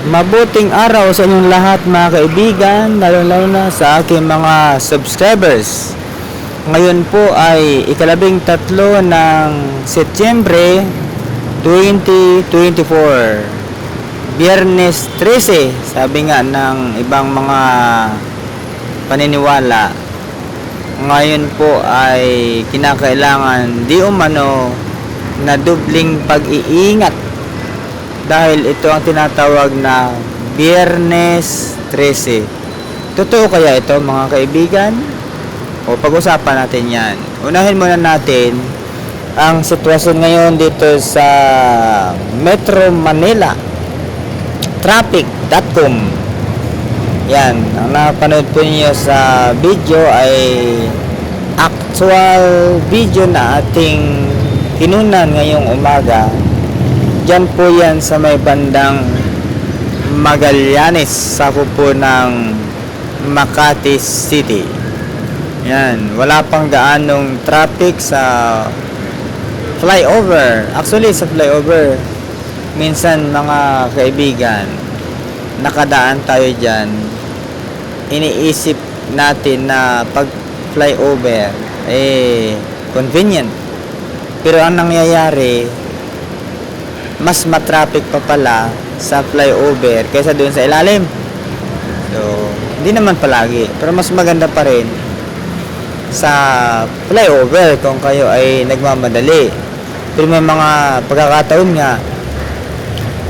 Mabuting araw sa inyong lahat mga kaibigan, lalo na sa aking mga subscribers. Ngayon po ay ika-13 ng Setyembre 2024. Biyernes 13, sabi nga ng ibang mga paniniwala. Ngayon po ay kinakailangan di umano na dubling pag-iingat dahil ito ang tinatawag na Biyernes 13. Totoo kaya ito mga kaibigan? O pag-usapan natin yan. Unahin muna natin ang sitwasyon ngayon dito sa Metro Manila. Traffic.com. Yan, ang napanood po niyo sa video ay actual video na ating kinunan ngayong umaga. Diyan po yan sa may bandang Magallanes, sakop po ng Makati City. Yan, wala pang gaanong traffic sa flyover. Actually, sa flyover, minsan mga kaibigan, nakadaan tayo dyan. Iniisip natin na pag flyover, convenient. Pero ang nangyayari, mas matraffic pa pala sa flyover kaysa doon sa ilalim. So, hindi naman palagi, pero mas maganda pa rin sa flyover kung kayo ay nagmamadali. Pero may mga pagkakataon nga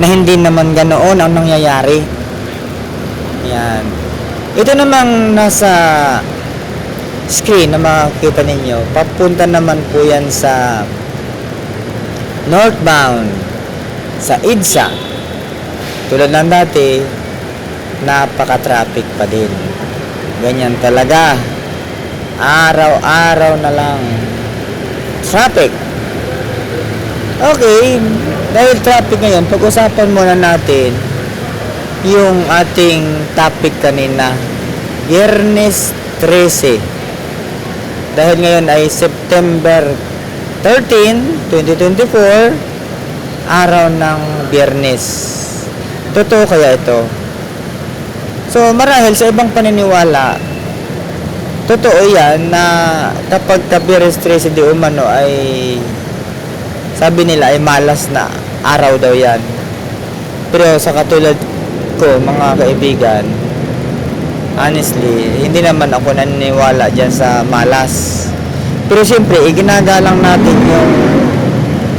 na hindi naman ganoon ang nangyayari. Yan. Ito namang nasa screen na makikita ninyo, papunta naman po yan sa northbound sa EDSA. Tulad ng dati, napaka-traffic pa din. Ganyan talaga. Araw-araw na lang traffic. Okay, dahil traffic ngayon, pag-usapan muna natin yung ating topic kanina, Biyernes 13. Dahil ngayon ay September 13, 2024, araw ng Biyernes. Totoo kaya ito? So, marahil sa ibang paniniwala, totoo yan na kapag Biyernes 13 di umano ay, sabi nila ay malas na araw daw yan. Pero sa katulad ko, mga kaibigan, honestly, hindi naman ako naniniwala dyan sa malas. Pero siyempre, iginagalang natin yung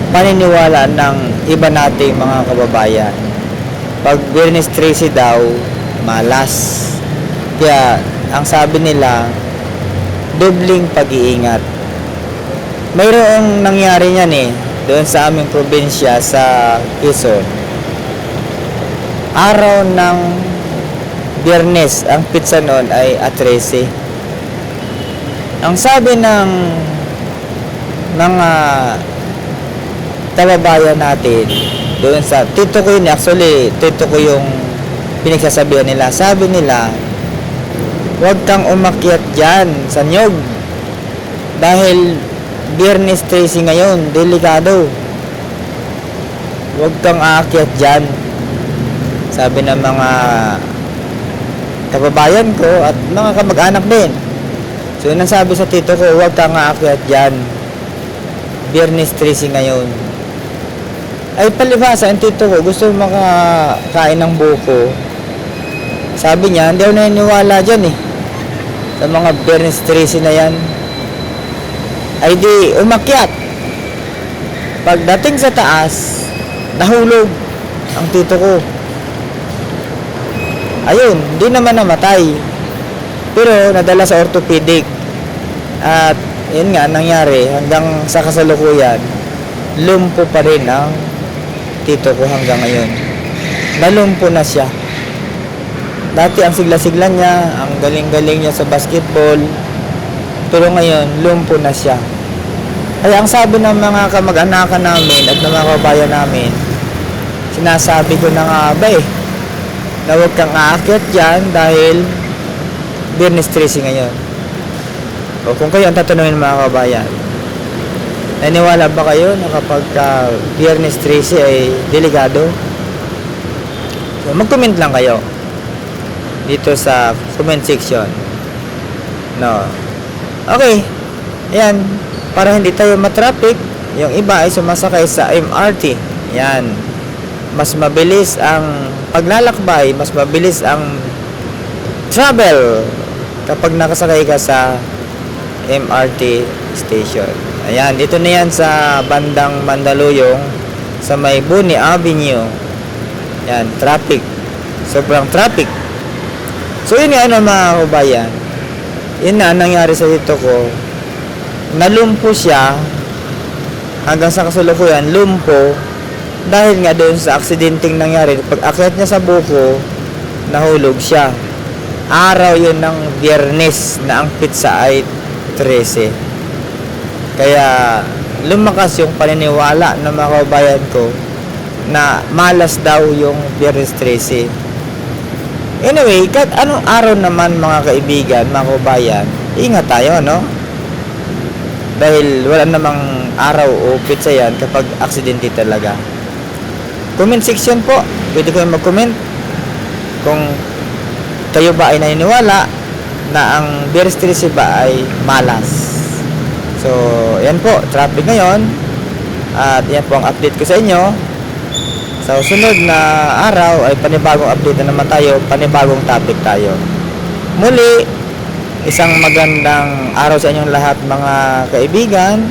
paniniwala ng iba nating mga kababayan. Pag Biyernes 13 daw, malas. Kaya, ang sabi nila, dobling pag-iingat. Mayroong nangyari niyan doon sa aming probinsya sa Quezon. Araw ng Biyernes, ang pizza noon ay A13. Ang sabi ng mga kababayan natin doon sa tito ko yun, actually tito ko yung pinagsasabihan nila, sabi nila, huwag kang umakyat dyan sa nyog dahil Biyernes 13 ngayon, delikado, huwag kang aakyat dyan, sabi ng mga kababayan ko at mga kamag-anak din. So yun ang sabi sa tito ko, huwag kang aakyat dyan, Biyernes 13 ngayon. Ay palibhasa, ang tito ko gusto makakain ng buko. Sabi niya, hindi ako naniniwala dyan sa mga Biyernes 13 na yan. Ay di umakyat. Pagdating sa taas, nahulog ang tito ko. Ayun, hindi naman namatay, pero nadala sa orthopedic. At yun nga nangyari, hanggang sa kasalukuyan, lumpo pa rin ang tito ko hanggang ngayon. Nalumpo na siya. Dati ang sigla-sigla niya, ang galing-galing niya sa basketball, pero ngayon lumpo na siya. Kaya ang sabi ng mga kamag-anakan namin at ng mga kabayan namin, sinasabi ko na nga ba na huwag kang aakyat dyan dahil Biyernes 13 ngayon. O kung kayo ang tatanungin mga kabayan, Naniwala ba kayo na kapag Biyernes 13 ay delikado? mag-comment lang kayo dito sa comment section. No. Okay. Ayan. Para hindi tayo matraffic, yung iba ay sumasakay sa MRT. Yan. Mas mabilis ang paglalakbay, mas mabilis ang travel kapag nakasakay ka sa MRT station. Ayan, dito na yan sa bandang Mandaluyong sa may Buni Avenue. Yan, traffic. Sobrang traffic. So yun nga mga kabayan. Yun na nangyari sa dito ko. Nalumpo siya hanggang sa kasalukuyan, lumpo dahil nga doon sa aksidenteng nangyari. Pag akyat niya sa buko, nahulog siya. Araw yun ng Biyernes na ang pizza ay 13. Kaya lumakas yung paniniwala ng mga kabayan ko na malas daw yung Biyernes 13. Anyway, kahit anong araw naman mga kaibigan, mga kabayan, ingat tayo, no? Dahil wala namang araw o pizza yan kapag aksidente talaga. Comment section po. Pwede kayo mag-comment kung kayo ba ay naniniwala na ang Biyernes 13 ba ay malas. So, yan po. Traffic ngayon. At yan po ang update ko sa inyo. Sa sunod na araw ay panibagong update na naman tayo. Panibagong topic tayo. Muli, isang magandang araw sa inyong lahat mga kaibigan.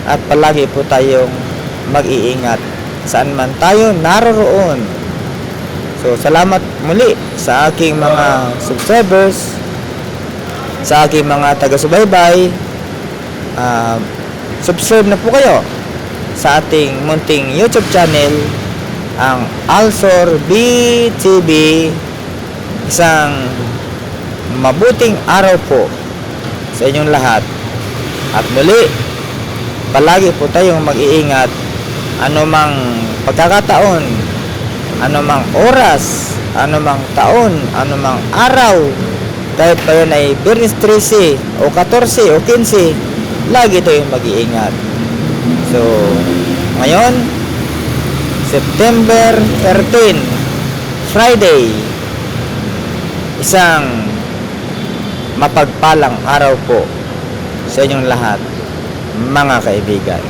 At palagi po tayong mag-iingat saan man tayo naroroon. So, salamat muli sa aking mga subscribers, sa aking mga taga-subaybay. Subscribe na po kayo sa ating munting YouTube channel, ang Alsor BTV. Isang mabuting araw po sa inyong lahat. At muli, palagi po tayong mag-iingat anumang pagkakataon, anumang oras, anumang taon, anumang araw, kahit pa yun ay Biyernes 13 o 14 o 15, lagi tayong mag-iingat. So, ngayon, September 13, Friday, isang mapagpalang araw po sa inyong lahat, mga kaibigan.